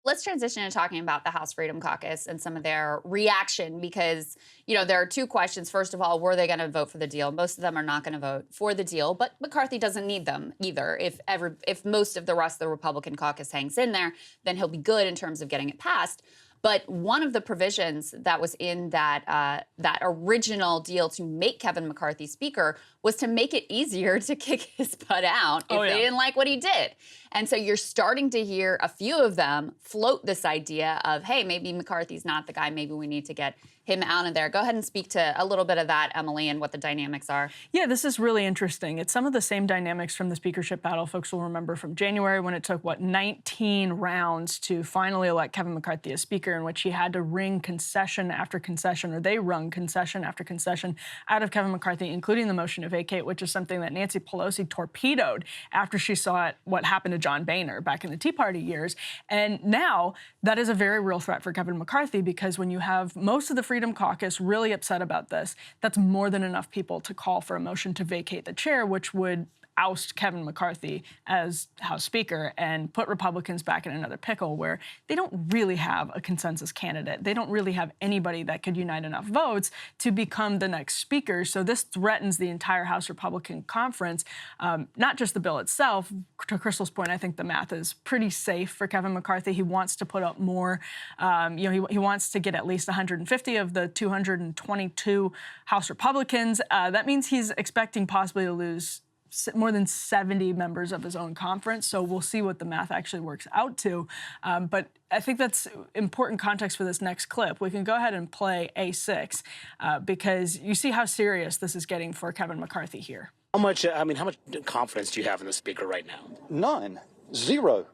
Let's transition to talking about the House Freedom Caucus and some of their reaction because, there are two questions. First of all, were they going to vote for the deal? Most of them are not going to vote for the deal, but McCarthy doesn't need them either. If most of the rest of the Republican caucus hangs in there, then he'll be good in terms of getting it passed. But one of the provisions that was in that original deal to make Kevin McCarthy Speaker was to make it easier to kick his butt out if they didn't like what he did. And so you're starting to hear a few of them float this idea of, hey, maybe McCarthy's not the guy. Maybe we need to get him out of there. Go ahead and speak to a little bit of that, Emily, and what the dynamics are. Yeah, this is really interesting. It's some of the same dynamics from the speakership battle folks will remember from January when it took, 19 rounds to finally elect Kevin McCarthy as Speaker, in which he had to wring concession after concession, or they wrung concession after concession out of Kevin McCarthy, including the motion to vacate, which is something that Nancy Pelosi torpedoed after she saw what happened to John Boehner back in the Tea Party years. And now that is a very real threat for Kevin McCarthy, because when you have most of the Freedom Caucus really upset about this, that's more than enough people to call for a motion to vacate the chair, which would oust Kevin McCarthy as House Speaker and put Republicans back in another pickle where they don't really have a consensus candidate. They don't really have anybody that could unite enough votes to become the next Speaker. So this threatens the entire House Republican Conference, not just the bill itself. To Krystal's point, I think the math is pretty safe for Kevin McCarthy. He wants to put up more. He wants to get at least 150 of the 222 House Republicans. That means he's expecting possibly to lose more than 70 members of his own conference. So we'll see what the math actually works out to. But I think that's important context for this next clip. We can go ahead and play A6 because you see how serious this is getting for Kevin McCarthy here. How much confidence do you have in the Speaker right now? None. Zero.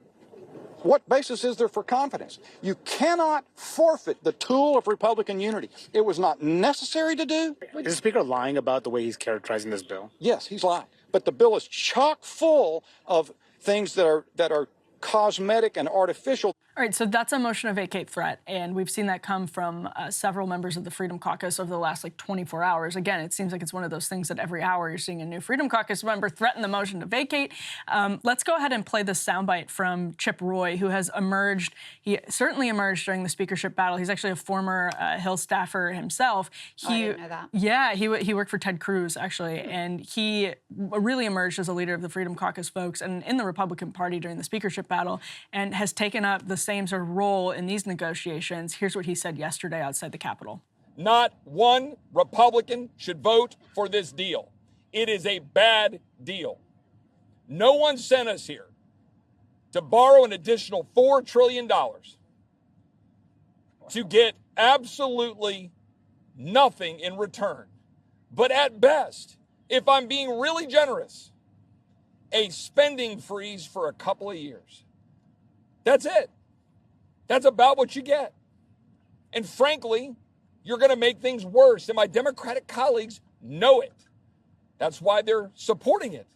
What basis is there for confidence? You cannot forfeit the tool of Republican unity. It was not necessary to do. Is the Speaker lying about the way he's characterizing this bill? Yes, he's lying. But the bill is chock full of things that are cosmetic and artificial. All right, so that's a motion to vacate threat, and we've seen that come from several members of the Freedom Caucus over the last 24 hours. Again, it seems like it's one of those things that every hour you're seeing a new Freedom Caucus member threaten the motion to vacate. Let's go ahead and play this soundbite from Chip Roy, who has emerged. He certainly emerged during the speakership battle. He's actually a former Hill staffer himself. I didn't know that. Yeah, he worked for Ted Cruz, actually, and he really emerged as a leader of the Freedom Caucus folks and in the Republican Party during the speakership battle, and has taken up the same sort of role in these negotiations. Here's what he said yesterday outside the Capitol. Not one Republican should vote for this deal. It is a bad deal. No one sent us here to borrow an additional $4 trillion to get absolutely nothing in return. But at best, if I'm being really generous, a spending freeze for a couple of years. That's it. That's about what you get. And frankly, you're going to make things worse. And my Democratic colleagues know it. That's why they're supporting it.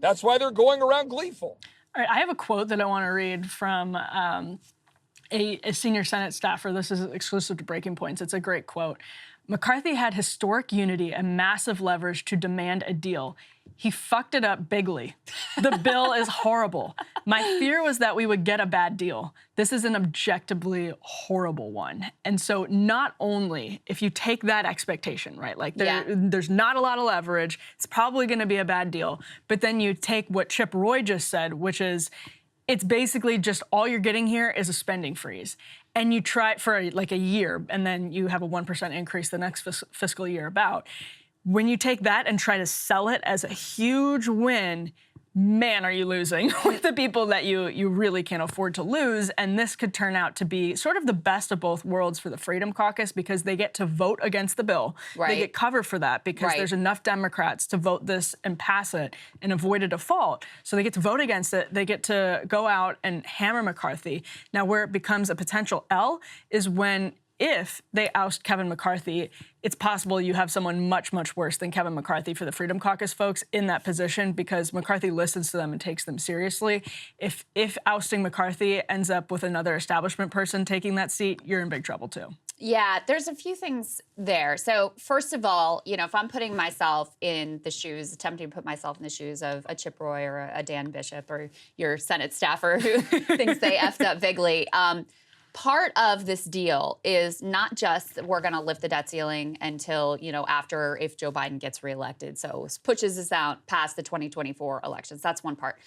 That's why they're going around gleeful. All right, I have a quote that I want to read from a senior Senate staffer. This is exclusive to Breaking Points. It's a great quote. McCarthy had historic unity and massive leverage to demand a deal. He fucked it up bigly. The bill is horrible. My fear was that we would get a bad deal. This is an objectively horrible one. And so not only if you take that expectation, right, there's not a lot of leverage, it's probably going to be a bad deal, but then you take what Chip Roy just said, which is it's basically just all you're getting here is a spending freeze. And you try it for a year, and then you have a 1% increase the next fiscal year about. When you take that and try to sell it as a huge win, man, are you losing with the people that you really can't afford to lose. And this could turn out to be sort of the best of both worlds for the Freedom Caucus because they get to vote against the bill. Right. They get cover for that because there's enough Democrats to vote this and pass it and avoid a default. So they get to vote against it. They get to go out and hammer McCarthy. Now, where it becomes a potential L is when if they oust Kevin McCarthy, it's possible you have someone much, much worse than Kevin McCarthy for the Freedom Caucus folks in that position because McCarthy listens to them and takes them seriously. If ousting McCarthy ends up with another establishment person taking that seat, you're in big trouble too. Yeah, there's a few things there. So first of all, if I'm putting myself in the shoes, attempting to put myself in the shoes of a Chip Roy or a Dan Bishop or your Senate staffer who thinks they effed up BIGLY, part of this deal is not just that we're going to lift the debt ceiling until, after if Joe Biden gets reelected. So pushes us out past the 2024 elections. That's one part.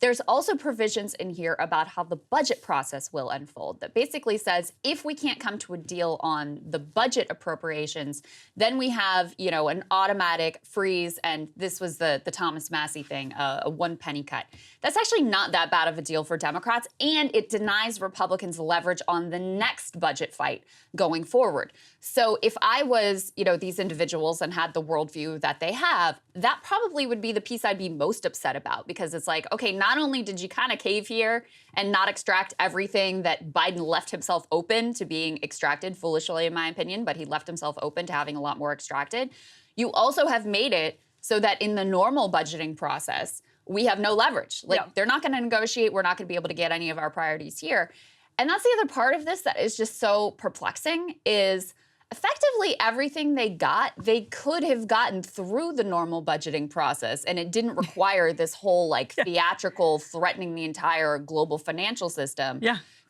There's also provisions in here about how the budget process will unfold that basically says if we can't come to a deal on the budget appropriations, then we have, an automatic freeze. And this was the Thomas Massey thing, a 1 penny cut. That's actually not that bad of a deal for Democrats. And it denies Republicans leverage on the next budget fight going forward. So if I was, these individuals and had the worldview that they have, that probably would be the piece I'd be most upset about, because it's like, okay, not only did you kind of cave here and not extract everything that Biden left himself open to being extracted, foolishly in my opinion, but he left himself open to having a lot more extracted, you also have made it so that in the normal budgeting process, we have no leverage. They're not going to negotiate. We're not going to be able to get any of our priorities here. And that's the other part of this that is just so perplexing is effectively everything they got, they could have gotten through the normal budgeting process, and it didn't require this whole theatrical threatening the entire global financial system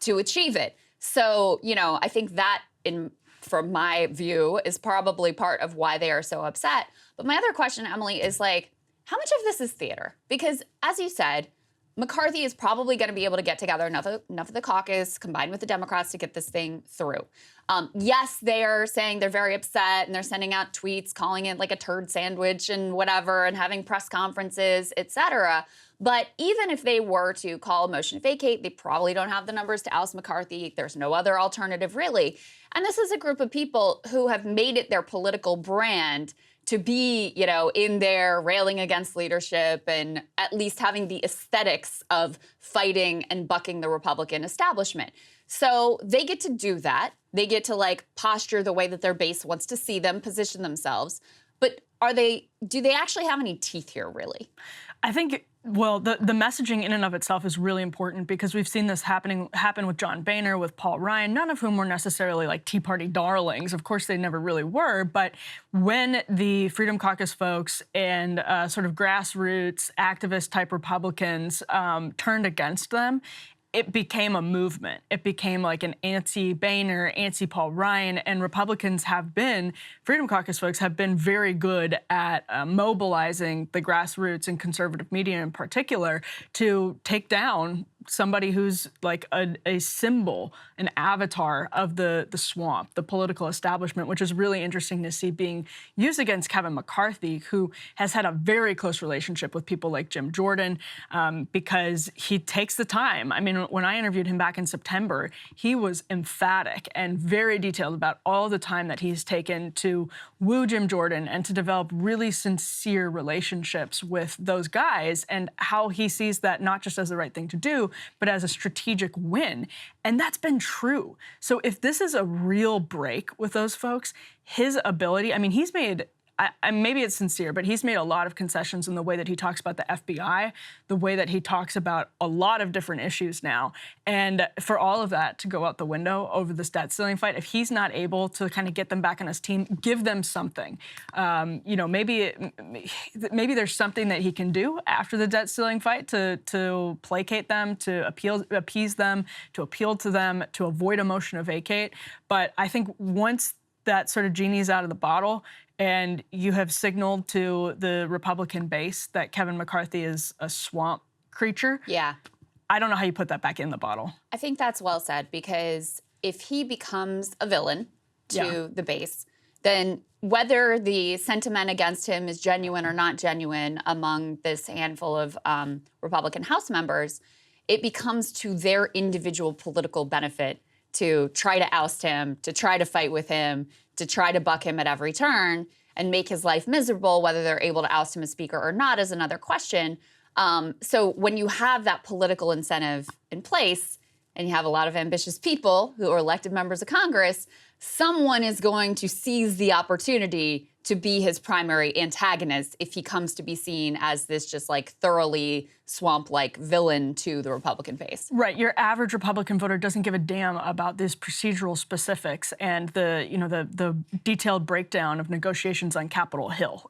to achieve it. So, I think that from my view is probably part of why they are so upset. But my other question, Emily, is how much of this is theater? Because as you said, McCarthy is probably going to be able to get together enough of the caucus combined with the Democrats to get this thing through. Yes, they're saying they're very upset and they're sending out tweets calling it like a turd sandwich and whatever and having press conferences, et cetera. But even if they were to call a motion to vacate, they probably don't have the numbers to oust McCarthy. There's no other alternative, really. And this is a group of people who have made it their political brand to be, in there railing against leadership and at least having the aesthetics of fighting and bucking the Republican establishment. So they get to do that. They get to posture the way that their base wants to see them position themselves. But do they actually have any teeth here, really? I think, the messaging in and of itself is really important because we've seen this happen with John Boehner, with Paul Ryan, none of whom were necessarily Tea Party darlings. Of course, they never really were. But when the Freedom Caucus folks and sort of grassroots activist type Republicans turned against them, it became a movement. It became an anti-Boehner, anti-Paul Ryan, and Freedom Caucus folks have been very good at mobilizing the grassroots and conservative media in particular to take down somebody who's a symbol, an avatar of the swamp, the political establishment, which is really interesting to see being used against Kevin McCarthy, who has had a very close relationship with people like Jim Jordan because he takes the time. I mean, when I interviewed him back in September, he was emphatic and very detailed about all the time that he's taken to woo Jim Jordan and to develop really sincere relationships with those guys and how he sees that not just as the right thing to do, but as a strategic win. And that's been true. So if this is a real break with those folks, his ability, he's made, maybe it's sincere, but he's made a lot of concessions in the way that he talks about the FBI, the way that he talks about a lot of different issues now. And for all of that to go out the window over this debt ceiling fight, if he's not able to kind of get them back on his team, give them something. Maybe there's something that he can do after the debt ceiling fight to placate them, to appease them, to appeal to them, to avoid a motion to vacate. But I think once that sort of genie's out of the bottle, and you have signaled to the Republican base that Kevin McCarthy is a swamp creature. Yeah. I don't know how you put that back in the bottle. I think that's well said, because if he becomes a villain to the base, then whether the sentiment against him is genuine or not genuine among this handful of Republican House members, it becomes to their individual political benefit to try to oust him, to try to fight with him, to try to buck him at every turn and make his life miserable. Whether they're able to oust him as speaker or not is another question. So when you have that political incentive in place and you have a lot of ambitious people who are elected members of Congress, someone is going to seize the opportunity to be his primary antagonist if he comes to be seen as this just like thoroughly swamp-like villain to the Republican base. Right. Your average Republican voter doesn't give a damn about these procedural specifics and the detailed breakdown of negotiations on Capitol Hill.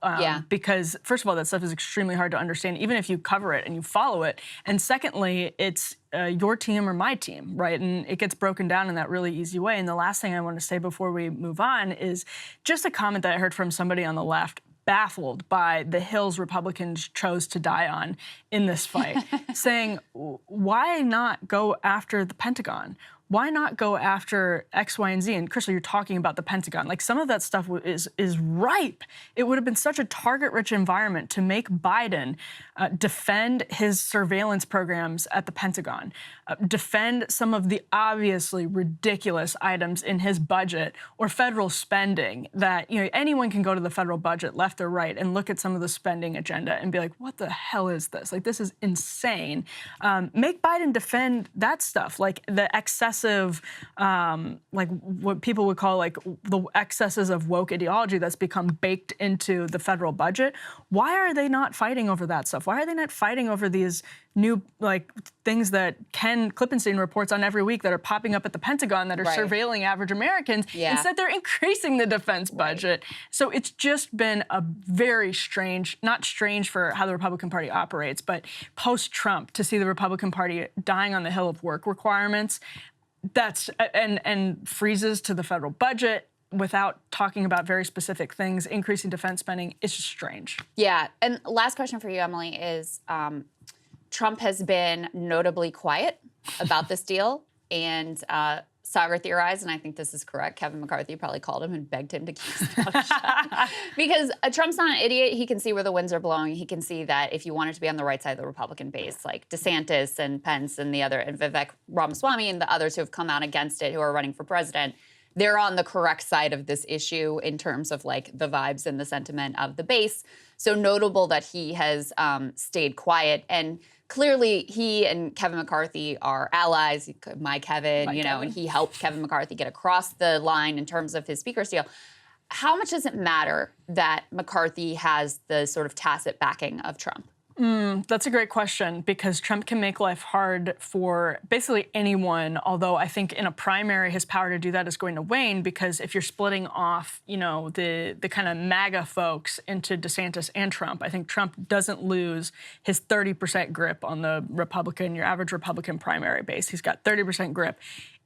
Because first of all, that stuff is extremely hard to understand, even if you cover it and you follow it. And secondly, it's your team or my team, right? And it gets broken down in that really easy way. And the last thing I want to say before we move on is just a comment that I heard from somebody on the left, baffled by the hills Republicans chose to die on in this fight, saying, why not go after the Pentagon? Why not go after X, Y, and Z? And Krystal, you're talking about the Pentagon. Like, some of that stuff is ripe. It would have been such a target-rich environment to make Biden defend his surveillance programs at the Pentagon, defend some of the obviously ridiculous items in his budget or federal spending that, anyone can go to the federal budget, left or right, and look at some of the spending agenda and be like, what the hell is this? Like, this is insane. Make Biden defend that stuff, like the excessive, like what people would call like the excesses of woke ideology that's become baked into the federal budget. Why are they not fighting over that stuff? Why are they not fighting over these new things that Ken Klippenstein reports on every week that are popping up at the Pentagon that are surveilling average Americans? Instead, they're increasing the defense budget. So it's just been a very strange, not strange for how the Republican Party operates, but post-Trump to see the Republican Party dying on the hill of work requirements. That's and freezes to the federal budget without talking about very specific things, increasing defense spending. It's just strange. Yeah. And last question for you, Emily, is Trump has been notably quiet about this deal. And Sagar theorized, and I think this is correct, Kevin McCarthy probably called him and begged him to keep his mouth shut. Because Trump's not an idiot. He can see where the winds are blowing. He can see that if you wanted to be on the right side of the Republican base, like DeSantis and Pence and Vivek Ramaswamy and the others who have come out against it, who are running for president, they're on the correct side of this issue in terms of like the vibes and the sentiment of the base. So notable that he has stayed quiet. And clearly he and Kevin McCarthy are allies. My Kevin, and he helped Kevin McCarthy get across the line in terms of his speaker's deal. How much does it matter that McCarthy has the sort of tacit backing of Trump? That's a great question, because Trump can make life hard for basically anyone, although I think in a primary his power to do that is going to wane, because if you're splitting off, the kind of MAGA folks into DeSantis and Trump, I think Trump doesn't lose his 30% grip on the your average Republican primary base. He's got 30% grip.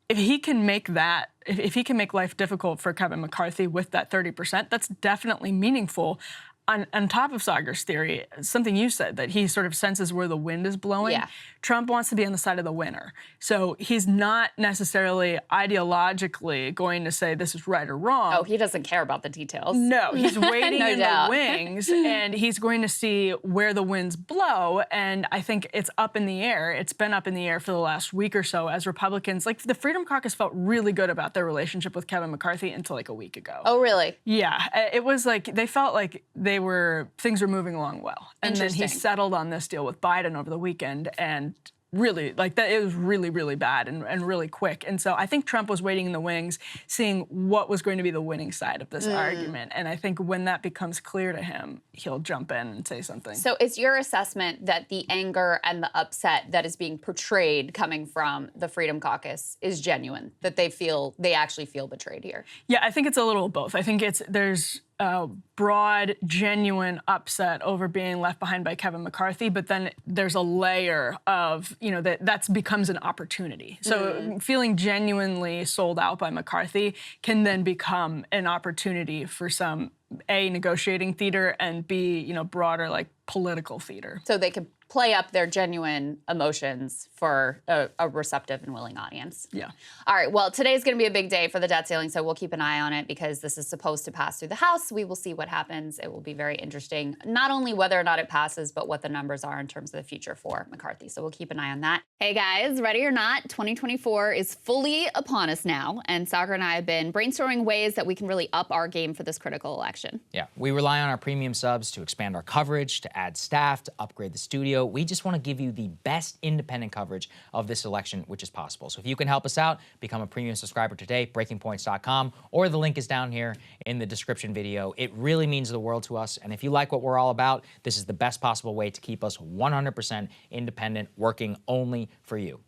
If he can make that, if he can make life difficult for Kevin McCarthy with that 30%, that's definitely meaningful. On top of Sagar's theory, something you said, that he sort of senses where the wind is blowing. Yeah. Trump wants to be on the side of the winner. So he's not necessarily ideologically going to say this is right or wrong. Oh, he doesn't care about the details. No, he's waiting No in doubt. the wings, and he's going to see where the winds blow. And I think it's up in the air. It's been up in the air for the last week or so as Republicans, like the Freedom Caucus felt really good about their relationship with Kevin McCarthy until like a week ago. Oh, really? Yeah, it was like they felt like things were moving along well. And then he settled on this deal with Biden over the weekend, and really, like, that, it was really, really bad and really quick. And so I think Trump was waiting in the wings, seeing what was going to be the winning side of this argument. And I think when that becomes clear to him, he'll jump in and say something. So it's your assessment that the anger and the upset that is being portrayed coming from the Freedom Caucus is genuine, that they actually feel betrayed here? Yeah, I think it's a little of both. I think there's broad, genuine upset over being left behind by Kevin McCarthy, but then there's a layer of, that becomes an opportunity. So feeling genuinely sold out by McCarthy can then become an opportunity for some A, negotiating theater, and B, broader, like, political theater. So they could play up their genuine emotions for a receptive and willing audience. Yeah. All right, well, today's going to be a big day for the debt ceiling, so we'll keep an eye on it because this is supposed to pass through the House. We will see what happens. It will be very interesting, not only whether or not it passes, but what the numbers are in terms of the future for McCarthy. So we'll keep an eye on that. Hey guys, ready or not, 2024 is fully upon us now, and Sagar and I have been brainstorming ways that we can really up our game for this critical election. Yeah, we rely on our premium subs to expand our coverage, to add staff, to upgrade the studio, video. We just want to give you the best independent coverage of this election, which is possible. So if you can help us out, become a premium subscriber today, breakingpoints.com, or the link is down here in the description video. It really means the world to us. And if you like what we're all about, this is the best possible way to keep us 100% independent, working only for you.